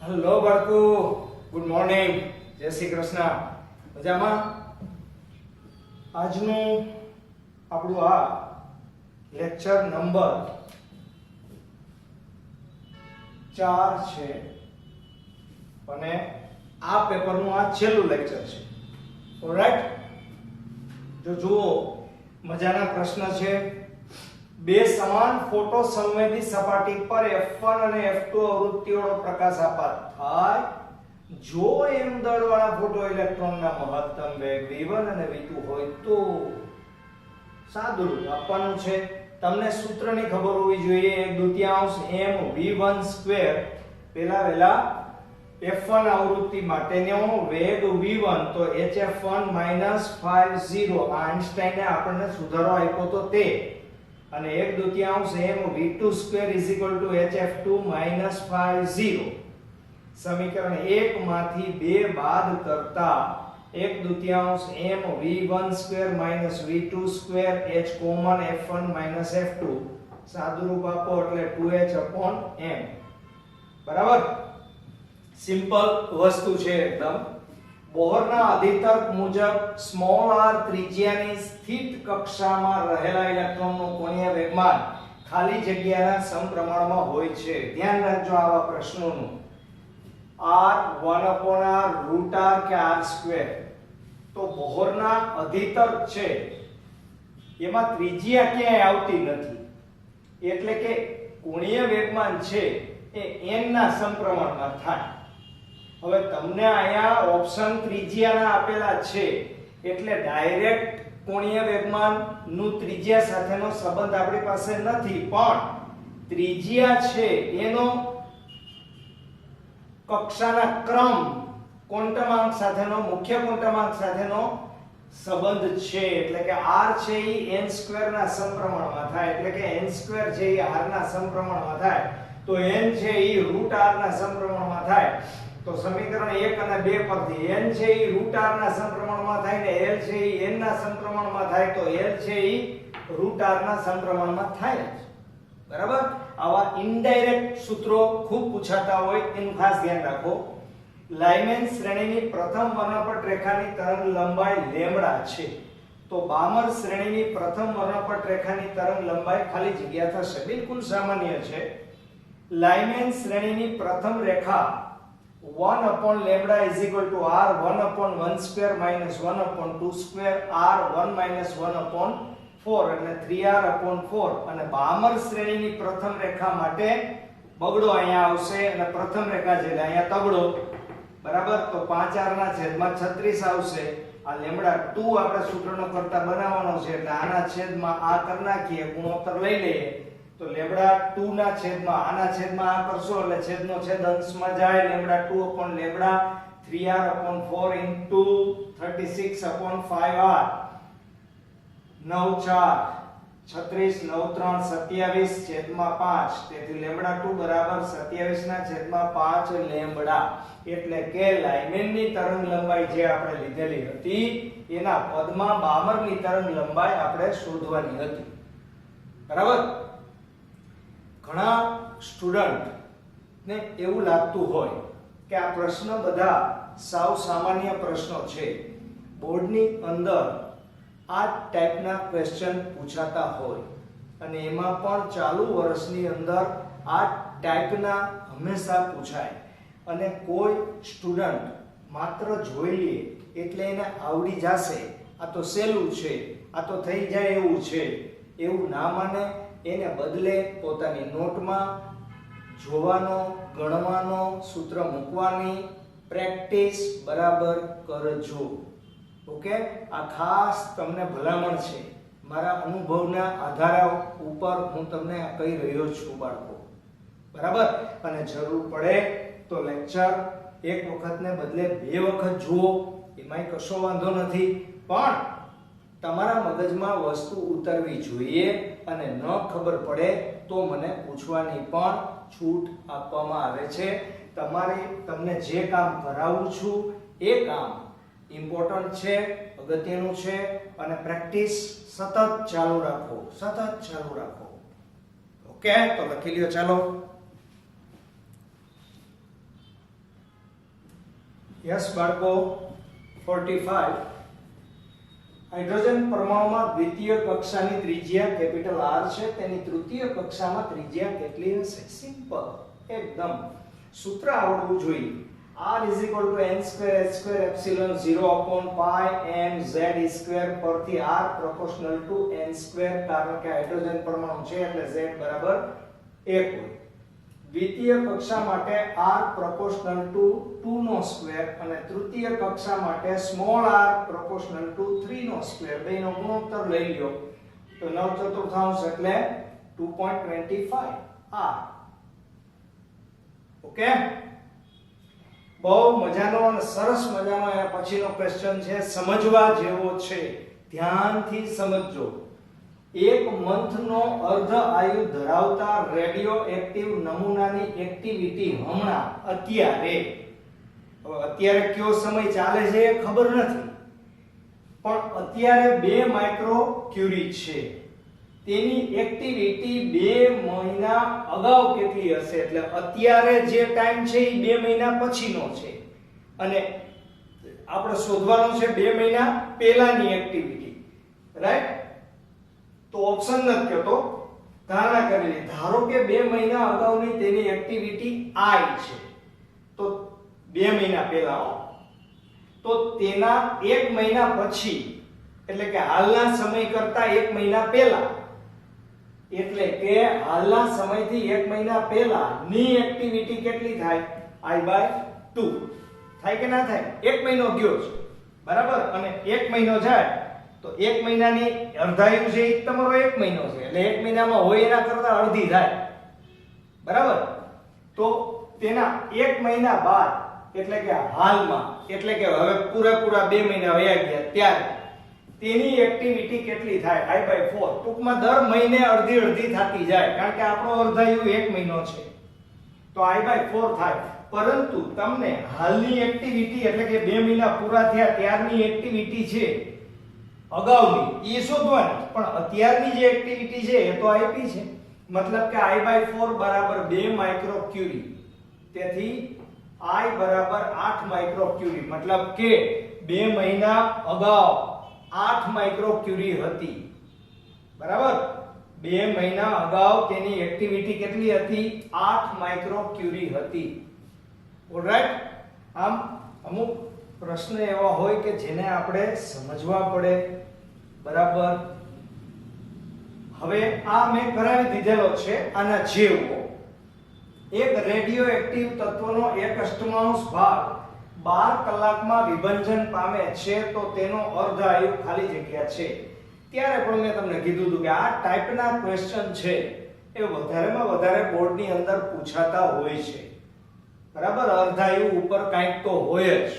Hello બાળકો, good morning, જય શ્રી કૃષ્ણ. મજામાં? આજનું આપણું આ લેક્ચર નંબર 4 છે અને આ પેપરનું આ છેલ્લું લેક્ચર છે. ઓલરાઈટ, જો જુઓ મજાના પ્રશ્ન છે. બે સમાન ફોટો સંવેદી સપાટી પર F1 અને F2 આવૃત્તિઓનો પ્રકાશ આપાત થાય. જો m દળવાળા ફોટો ઇલેક્ટ્રોનના મહત્તમ વેગ v1 અને v2 હોય તો સાદું રૂપ આપવાનું છે. તમને સૂત્રની ખબર હોવી જોઈએ. 1/2 m v1 સ્ક્વેર પેલા F1 આવૃત્તિ માટેનો વેગ v1 તો hf1 -50 આ આઈન્સ્ટાઈને આપણને સુધારો આપ્યો તો તે, અને 1/2 m v2 સ્ક્વેર hf2 -50. સમીકરણ 1 માંથી 2 બાદ કરતા 1/2 m v1 square v2 square h common f1 f2 સાદું રૂપ આપો એટલે 2h/m. બરાબર, સિમ્પલ વસ્તુ છે એકદમ. બોહરના અધિતર્ક મુજબ r ત્રિજ્યાની સ્થિત કક્ષામાં રહેલા ઇલેક્ટ્રોનનું કોણીય વેગમાન ખાલી જગ્યાના સમપ્રમાણમાં હોય છે. ધ્યાન રાખજો આવા પ્રશ્નોનું. r 1/r √r કે r². તો બોહરના અધિતર્ક છે એમાં ત્રિજ્યા ક્યાંય આવતી નથી, એટલે કે કોણીય વેગમાન છે એ n ના સમપ્રમાણમાં થાય. હવે તમને અહીંયા ઓપ્શન ત્રિજ્યાના આપેલા છે એટલે ડાયરેક્ટ કોણીય વેગમાન નું ત્રિજ્યા સાથેનો સંબંધ આપણી પાસે નથી, પણ ત્રિજ્યા છે એનો કક્ષાના ક્રમ ક્વોન્ટમાંક સાથેનો, મુખ્ય ક્વોન્ટમાંક સાથેનો સંબંધ છે. એટલે કે r છે એ n² ના સમપ્રમાણમાં થાય, એટલે કે n² છે એ r ના સમપ્રમાણમાં થાય, તો n છે એ √r ના સમપ્રમાણમાં થાય. તો સમીકરણ 1 અને 2 પરથી n છે એ √r ના સમપ્રમાણમાં થાય ને l છે એ n ના સમપ્રમાણમાં થાય, તો l છે એ √r ના સમપ્રમાણમાં થાય. બરાબર, આવા ઇનડાયરેક્ટ સૂત્રો ખૂબ પૂછાતા હોય એનું ખાસ ધ્યાન રાખો. લાઇમેન શ્રેણીની પ્રથમ વર્ણપટ રેખાની તરંગ લંબાઈ લેમ્બડા છે, તો બામર શ્રેણીની પ્રથમ વર્ણપટ રેખાની તરંગ લંબાઈ ખાલી જગ્યા થશે. બિલકુલ સામાન્ય છે. લાઇમેન શ્રેણીની પ્રથમ રેખા 1/λ r 1/1² -1/2² r 1 1/4 એટલે 3r/4, અને બામર શ્રેણીની પ્રથમ રેખા માટે બગડો અહીંયા આવશે અને પ્રથમ રેખા છે એટલે અહીંયા તગડો. બરાબર, તો 5r/36 આવશે. આ λ2 આપણે સૂત્રનો કરતા બનાવવાનો છે એટલે આના છેદમાં આ કરી નાખીએ, ગુણોત્તર લઈ લઈએ. તો λ2 ના છેદમાં આના છેદમાં આ કરશો એટલે છેદનો છેદ અંશમાં જાય. λ2/λ 3r/4 into 36/5r 9 4 36 9 3 27 છેદમાં 5. તેથી λ2 બરાબર 27 ના છેદમાં 5 લેમ્બડા. એટલે કે લાઇમેનની તરંગ લંબાઈ જે આપણે લીધેલી હતી એના પદમાં બામરની તરંગ લંબાઈ આપણે શોધવાની હતી. બરાબર, ઘણા સ્ટુડન્ટ ને એવું લાગતું હોય કે આ પ્રશ્ન બધા સાવ સામાન્ય પ્રશ્નો છે, બોર્ડની અંદર આ ટાઈપના ક્વેશ્ચન પૂછાતા હોય અને એમાં પણ ચાલુ વર્ષની અંદર આ ટાઈપના હંમેશા પૂછાય, અને કોઈ સ્ટુડન્ટ માત્ર જોઈ લે એટલે એને આવડી જશે, આ તો સહેલું છે, આ તો થઈ જાય એવું છે, એવું ના માને. એને બદલે પોતાની નોટમાં જોવાનો, ગણવાનો, સૂત્ર મૂકવાની પ્રેક્ટિસ બરાબર કરજો. ઓકે, આ ખાસ તમને ભલામણ છે. મારા અનુભવના આધાર ઉપર હું તમને કહી રહ્યો છું બાળકો. બરાબર, અને જરૂર પડે તો લેક્ચર એક વખતને બદલે 2 વખત જુઓ, એમાંય કશો વાંધો નથી, પણ તમારા મગજમાં વસ્તુ ઉતરવી જોઈએ અને ન ખબર પડે તો મને પૂછવાની પણ છૂટ આપવામાં આવે છે. તમને જે કામ કરાવું છું એ કામ ઇમ્પોર્ટન્ટ છે, અગત્યનું છે, અને પ્રેક્ટિસ સતત ચાલુ રાખો, સતત ચાલુ રાખો. ઓકે, તો લખી લ્યો. ચાલો, યસ બાળકો 45 હાઇડ્રોજન પરમાણુમાં દ્વિતીય કક્ષાની ત્રિજ્યા કેપિટલ R છે, તેની તૃતીય કક્ષામાં ત્રિજ્યા કેટલી હશે? સિમ્પલ, એકદમ સૂત્ર આવડવું જોઈએ. R = n²h²ε0/π mz² પરથી R proportional to n² કારણ કે હાઇડ્રોજન પરમાણુ છે એટલે z બરાબર 1 હોય. દ્વિતીય કક્ષા માટે R proportional to 2² અને તૃતીય કક્ષા માટે સ્મોલ r proportional to 3² બેનો ગુણોત્તર લઈ લ્યો તો 9/4 એટલે 2.25 R. ઓકે, બહુ મજાનો અને સરસ મજાનો એ પછીનો ક્વેશ્ચન છે, સમજવા જેવો છે, ધ્યાનથી સમજજો. એક મંથનો અર્ધ આયુ ધરાવતા રેડિયો એક્ટિવ નમૂનાની એક્ટિવિટી હમણાં અત્યારે કયો સમય ચાલે છે એ ખબર નથી, પણ અત્યારે 2 માઇક્રો ક્યુરી છે. તેની એક્ટિવિટી 2 મહિના અગાઉ કેટલી હશે? એટલે અત્યારે જે ટાઈમ છે એ 2 મહિના પછીનો છે અને આપણે શોધવાનું છે 2 મહિના પહેલાની એક્ટિવિટી. રાઈટ? તો ઓપ્શન નથી કહેતો, ધારણા કરેલી. ધારો કે 2 મહિના અગાઉની તેની એક્ટિવિટી I છે, તો 2 મહિના પહેલા, તો તેના 1 મહિના પછી એટલે કે હાલના સમય કરતા 1 મહિના પહેલા, એટલે કે હાલના સમયથી 1 મહિના પહેલા ની એક્ટિવિટી કેટલી થાય? I/2 થાય કે ના થાય? 1 મહિનો ગયો છે બરાબર, અને 1 મહિનો જાય તો 1 મહિનાની અર્ધાયુ છે એ તમારો 1 મહિનો છે એટલે 1 મહિનામાં હોય એના કરતા અડધી થાય બરાબર. તો તેના 1 મહિના બાદ એટલે કે હાલમાં, એટલે કે હવે પૂરેપૂરા 2 મહિના વયા ગયા ત્યારે તેની એક્ટિવિટી કેટલી થાય? I/4. ટૂંકમાં દર મહિને અડધી થતી જાય કારણ કે આપણો અર્ધાયુ 1 મહિનો છે તો I/4 થાય. પરંતુ તમને હાલની એક્ટિવિટી એટલે કે 2 મહિના પૂરા થયા ત્યારની એક્ટિવિટી છે અગાઉની એ શોધવાની, પણ અત્યારની જે એક્ટિવિટી છે એ તો આપી છે, મતલબ કે I/4 બરાબર 2 માઇક્રો ક્યુરી. તેથી I બરાબર 8 માઇક્રો ક્યુરી, મતલબ કે 2 મહિના અગાઉ 8 માઇક્રો ક્યુરી હતી બરાબર. 2 મહિના અગાઉ તેની એક્ટિવિટી કેટલી હતી? 8 માઇક્રો ક્યુરી હતી. ઓલરાઈટ, આમ અમુક પ્રશ્ન એવા હોય કે જેને આપણે સમજવા પડે બરાબર. હવે આ મેં કરાવી દીધેલો છે આના જેવો. એક રેડિયો એક્ટિવ તત્વનો 1/8 ભાગ 12 કલાકમાં વિભંજન પામે છે તો તેનો અર્ધ આયુ ખાલી જગ્યા છે. ત્યારે પણ મેં તમને કીધું હતું કે આ ટાઈપના ક્વેશ્ચન છે એ વધારેમાં વધારે બોર્ડની અંદર પૂછાતા હોય છે બરાબર. અર્ધાયુ ઉપર કંઈક તો હોય જ.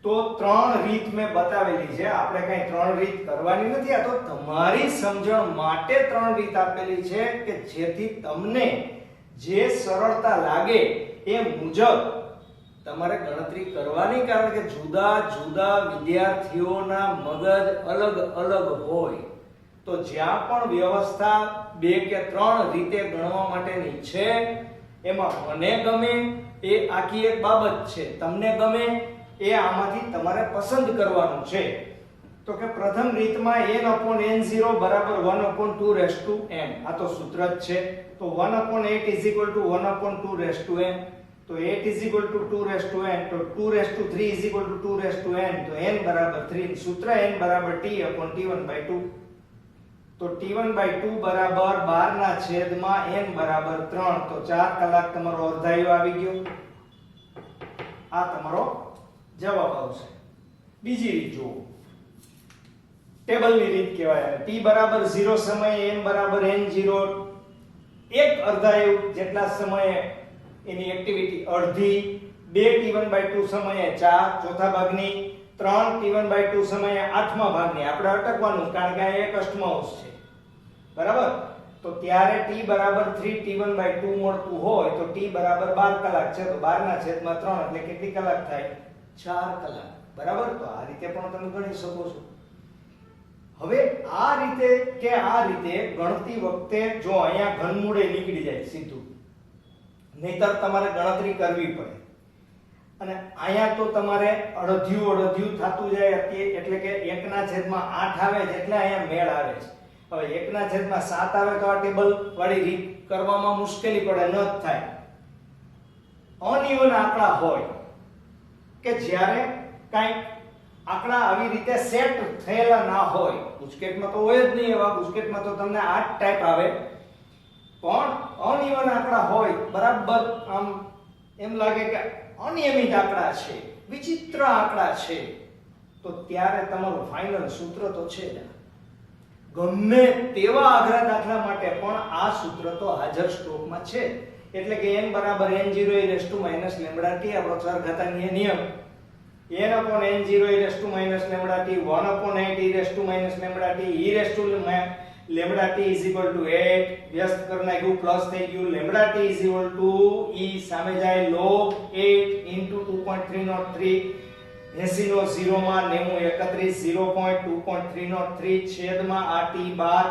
તો 3 રીત મેં બતાવેલી છે, આપણે કઈ 3 રીત કરવાની નથી, આ તો તમારી સમજણ માટે 3 રીત આપેલી છે કે જેથી તમને જે સરળતા લાગે એ મુજબ તમારે ગણતરી કરવાની, કારણ કે જુદા જુદા વિદ્યાર્થીઓના મગજ અલગ અલગ હોય. તો જ્યાં પણ વ્યવસ્થા 2 કે 3 રીતે ગણવા માટેની છે એમાં મને ગમે એ આખી એક બાબત છે, તમને ગમે એ આમાંથી તમારે પસંદ કરવાનું છે. તો કે પ્રથમ રીતમાં n/n0 બરાબર 1/2n, આ તો સૂત્ર જ છે. તો 1/8 = 1/2n, તો 8 = 2n, તો 2/3 = 2n, તો n બરાબર 3. સૂત્ર n બરાબર t/t1/2. તો t1/2 બરાબર 12/n બરાબર 3. તો 4 કલાક તમારો અર્ધાયુ આવી ગયો. આ તમારો જવાબ આવશે. બીજી રીત જુઓ, ટેબલની રીત કહેવાય. t બરાબર 0 સમયે n બરાબર n0, એક અર્ધાયુ જેટલા સમયે એની એક્ટિવિટી અડધી, 2 t1/2 સમયે 4 ચોથા ભાગની, 3 t1/2 સમયે 8મા ભાગની. આપણે અટકવાનું કારણ કે આ 1/8 છે બરાબર. તો ત્યારે t બરાબર 3 t1/2 મળતું હોય તો t બરાબર 12 કલાક છે, તો 12/3 એટલે કેટલી કલાક થાય? 4 કલાક બરાબર. તો આ રીતે પણ તમે ગણી શકો છો. હવે આ રીતે કે આ રીતે ગણતી વખતે જો અહીંયા ઘનમૂળે નીકળી જાય સીધું, નહીતર તમારે ગણતરી કરવી પડે. અને અહીંયા તો તમારે અડધ્યું થતું જાય એટલે કે 1/8 આવે છે એટલે અહીંયા મેળ આવે છે. હવે 1/7 આવે તો આ ટેબલ વાળી રીત કરવામાં મુશ્કેલી પડે, ન જ થાય. અનઇવન આંકડા હોય કે જ્યારે કાંઈક આંકડા આવી રીતે સેટ થયેલા ના હોય, ગુજકેટમાં તો હોય જ નહીં એવા, ગુજકેટમાં તો તમને આ જ ટાઈપ આવે, પણ અનઇવન આંકડા હોય, બરાબર આમ એમ લાગે કે અનિયમિત આંકડા છે, વિચિત્ર આંકડા છે, તો ત્યારે તમારું ફાઇનલ સૂત્ર તો છે જ. ગમે તેવા અઘરા દાખલા માટે પણ આ સૂત્ર તો હાજર સ્ટોકમાં છે. એટલે કે n = n0 e λt આપણો ચરઘાતાંકીય નિયમ. n/n0 e λt 1/8 e λt λt is equal to 8 વ્યસ્ત કરી નાખ્યું, પ્લસ થઈ ગયું. λt is equal to e સામે જાય log 8 into 2.303 80 નો 0 માં 90 31 0.2.303 છેદમાં આ t બાર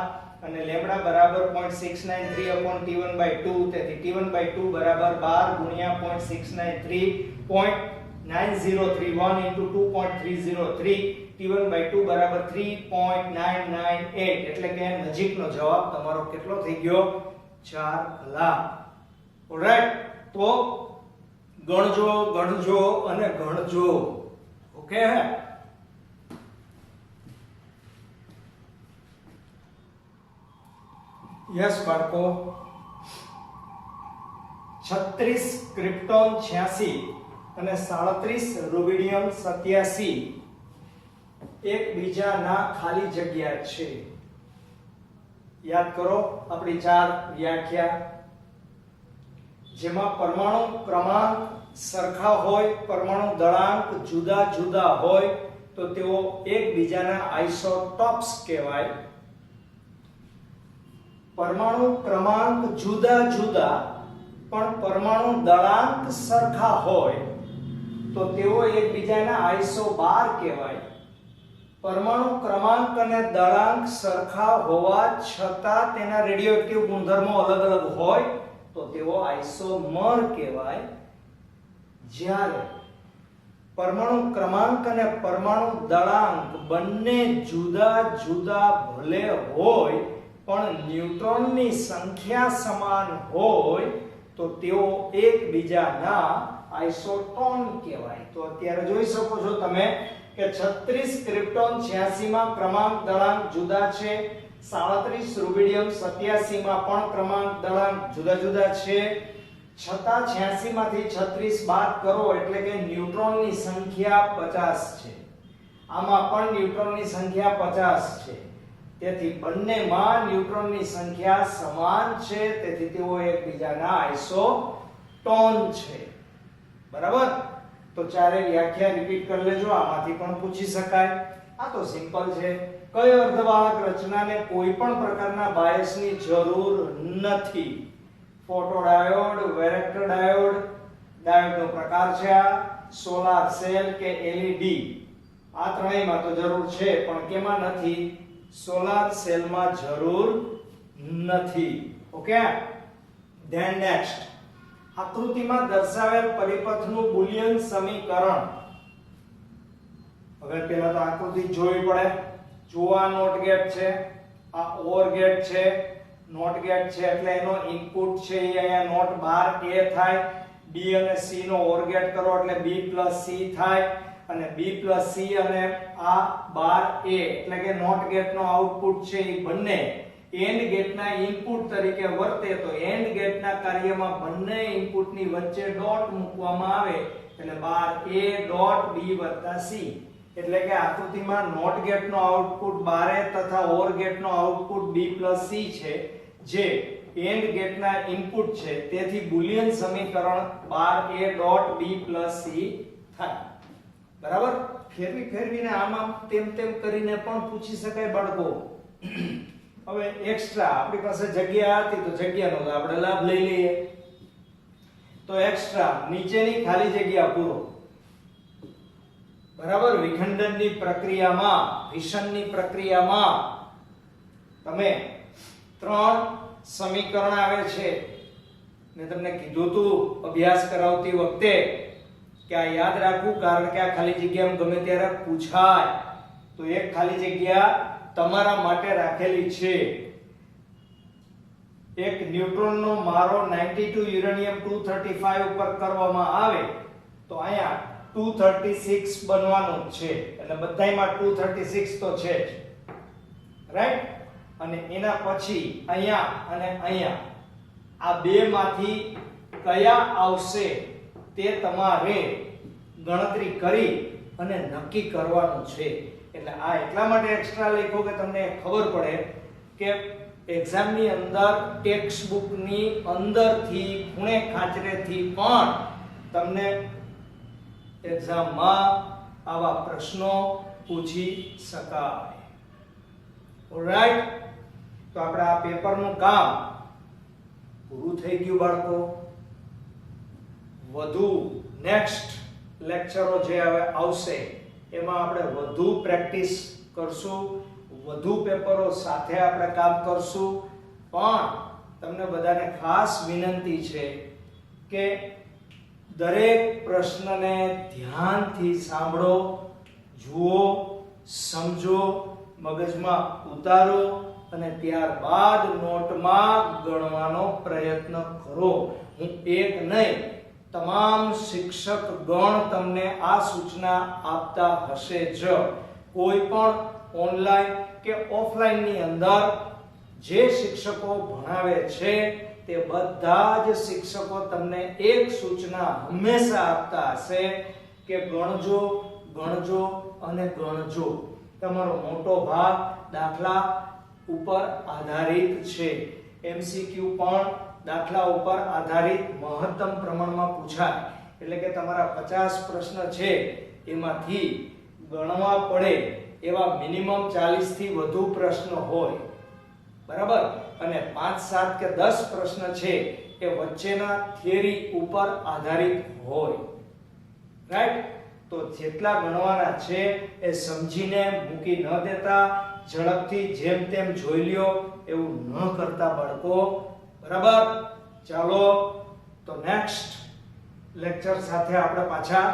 અને લેમ્બડા બરાબર 0.693/t1/2, તેથી t1/2 બરાબર 12 ગુણ્યા 0.693.9031 into 2.303, t1/2 બરાબર 3.998, એટલે કે નજીકનો જવાબ તમારો કેટલો થઈ ગયો? 4 કલાક. ઓલરાઈટ, તો ગણજો અને ગણજો. ઓકે, યસ બાળકો, 36 ક્રિપ્ટોન 86 અને 37 રૂબિડિયમ 87 એકબીજાના ખાલી જગ્યા છે. યાદ કરો આપણી 4 વ્યાખ્યા, જેમાં પરમાણુ ક્રમાંક સરખા હોય, પરમાણુ દળાંક જુદા જુદા હોય તો તેઓ એકબીજાના આઇસોટોપ્સ કહેવાય. પરમાણુ ક્રમાંક જુદા જુદા પણ પરમાણુ દળાંક સરખા હોય તો તેઓ એકબીજાના આઇસોબાર કહેવાય. પરમાણુ ક્રમાંક અને દળાંક સરખા હોવા છતાં તેના રેડિયોએક્ટિવ ગુણધર્મો અલગ અલગ હોય તો તેઓ આઇસોમર કહેવાય. જ્યારે પરમાણુ ક્રમાંક અને પરમાણુ દળાંક બંને જુદા જુદા ભલે હોય પણ ન્યુટ્રોનની સંખ્યા સમાન હોય તો તેઓ એકબીજાના આઇસોટોન કહેવાય. તો અત્યારે જોઈ શકો છો તમે કે 36 ક્રિપ્ટોન 86 માં ક્રમાંક દળાંક જુદા છે, 37 રૂબિડિયમ 87 માં પણ ક્રમાંક દળાંક જુદા જુદા છે, છતાં 86 માંથી 36 બાદ કરો એટલે કે ન્યુટ્રોનની સંખ્યા 50 છે. આમાં પણ ન્યુટ્રોનની સંખ્યા 50 છે, તેથી બંનેમાં ન્યુટ્રોનની સંખ્યા સમાન છે, તેથી તેઓ એકબીજાના આઇસોટોન છે. બરાબર, તો ચારે વ્યાખ્યા રિપીટ કરી લેજો, આમાંથી પણ પૂછી શકાય. આ તો સિમ્પલ છે. કઈ અર્ધવાહક રચનાને કોઈ પણ પ્રકારના બાયસની જરૂર નથી? ફોટોડાયોડ, વેરેક્ટર ડાયોડ, ડાયોડનો પ્રકાર છે આ, સોલાર સેલ કે એલઈડી. આ ત્રણેયમાં તો જરૂર છે, પણ કેમાં નથી? સોલાર સેલમાં જરૂર નથી. ઓકે, ધેન નેક્સ્ટ, આકૃતિમાં દર્શાવેલ પરિપથનું બુલિયન સમીકરણ. હવે પહેલા તો આકૃતિ જોવી પડે. જો આ નોટ ગેટ છે, આ ઓર ગેટ છે, નોટ ગેટ છે એટલે એનો ઇનપુટ છે એ અહીંયા નોટ બાર a થાય, b અને c નો ઓર ગેટ કરો એટલે b + c થાય, અને b + c અને આ બાર a એટલે કે નોટ ગેટ નો આઉટપુટ છે એ બંને એન્ડ ગેટના ઇનપુટ તરીકે વર્તે. તો એન્ડ ગેટના કાર્યમાં બંને ઇનપુટની વચ્ચે ડોટ મૂકવામાં આવે એટલે બાર a ડોટ b + c. એટલે કે આકૃતિમાં નોટ ગેટનો આઉટપુટ 12 તથા ઓર ગેટનો આઉટપુટ b + c છે, જે એન્ડ ગેટના ઇનપુટ છે, તેથી બુલિયન સમીકરણ 12a.b + c થાય. બરાબર, ફેરવીને આમાં તેમ કરીને પણ પૂછી શકાય બાળકો. હવે એક્સ્ટ્રા આપણી પાસે જગ્યા હતી તો જગ્યાનો તો આપણે લાભ લઈ લઈએ. તો એક્સ્ટ્રા નીચેની ખાલી જગ્યા પૂરો. બરાબર, વિખંડનની પ્રક્રિયામાં, ફિશનની પ્રક્રિયામાં તમે 3 સમીકરણ આવે છે. મેં તમને કીધું હતું અભ્યાસ કરાવતી વખતે કે આ યાદ રાખવું, કારણ કે આ ખાલી જગ્યા ગમે ત્યારે પૂછાય. તો એક ખાલી જગ્યા તમારા માટે રાખેલી છે. એક ન્યુટ્રોનનો મારો 92 યુરેનિયમ 235 ઉપર કરવામાં આવે તો અહીંયા 236 બનવાનું છે. એટલે બધાયમાં 236 તો છે જ, રાઈટ. અને એના પછી અહીંયા અને અહીંયા આ બે માંથી કયા આવશે તે તમારે ગણતરી કરી અને નક્કી કરવાનું છે. એટલે આ એટલા માટે એક્સ્ટ્રા લખ્યો કે તમને ખબર પડે કે એક્ઝામની અંદર ટેક્સ્ટ બુકની અંદરથી ખૂણે ખાંચરેથી પણ તમને એક્ઝામમાં આવા પ્રશ્નો પૂછી શકાય. ઓલરાઈટ, તો આપણે આ પેપરનું કામ પૂરું થઈ ગયું બાળકો. વધુ નેક્સ્ટ લેક્ચરો જે હવે આવશે એમાં આપણે વધુ પ્રેક્ટિસ કરશું, વધુ પેપરો સાથે આપણે કામ કરશું. પણ તમને બધાને ખાસ વિનંતી છે કે દરેક પ્રશ્નને ધ્યાનથી સાંભળો, જુઓ, સમજો, મગજમાં ઉતારો અને ત્યારબાદ નોટમાં ગણવાનો પ્રયત્ન કરો. હું એક નહીં, તમામ શિક્ષક ગણ તમને આ સૂચના આપતા હશે જ. કોઈ પણ ઓનલાઈન કે ઓફલાઈન ની અંદર જે શિક્ષકો ભણાવે છે તે બધા જ શિક્ષકો તમને એક સૂચના હંમેશા આપતા હશે કે ગણજો, ગણજો અને ગણજો. તમારો મોટો ભાગ દાખલા ઉપર આધારિત છે. એમસીક્યુ પણ દાખલા ઉપર આધારિત મહત્તમ પ્રમાણમાં પૂછાય. એટલે કે તમારા 50 પ્રશ્ન છે એમાંથી ગણવા પડે એવા મિનિમમ 40 થી વધુ પ્રશ્નો હોય, બરાબર. અને 5, 7 કે 10 પ્રશ્ન છે એ વચ્ચેના થિયરી ઉપર આધારિત હોય, રાઈટ. તો જેટલા ગણવાના છે એ સમજીને મૂકી ન દેતા, ઝડપથી જેમ તેમ જોઈ લ્યો એવું ન કરતા બાળકો, બરાબર. ચાલો, તો નેક્સ્ટ લેક્ચર સાથે આપણે પાછા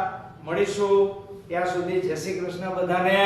મળીશું. ત્યાં સુધી જય શ્રી કૃષ્ણ બધાને.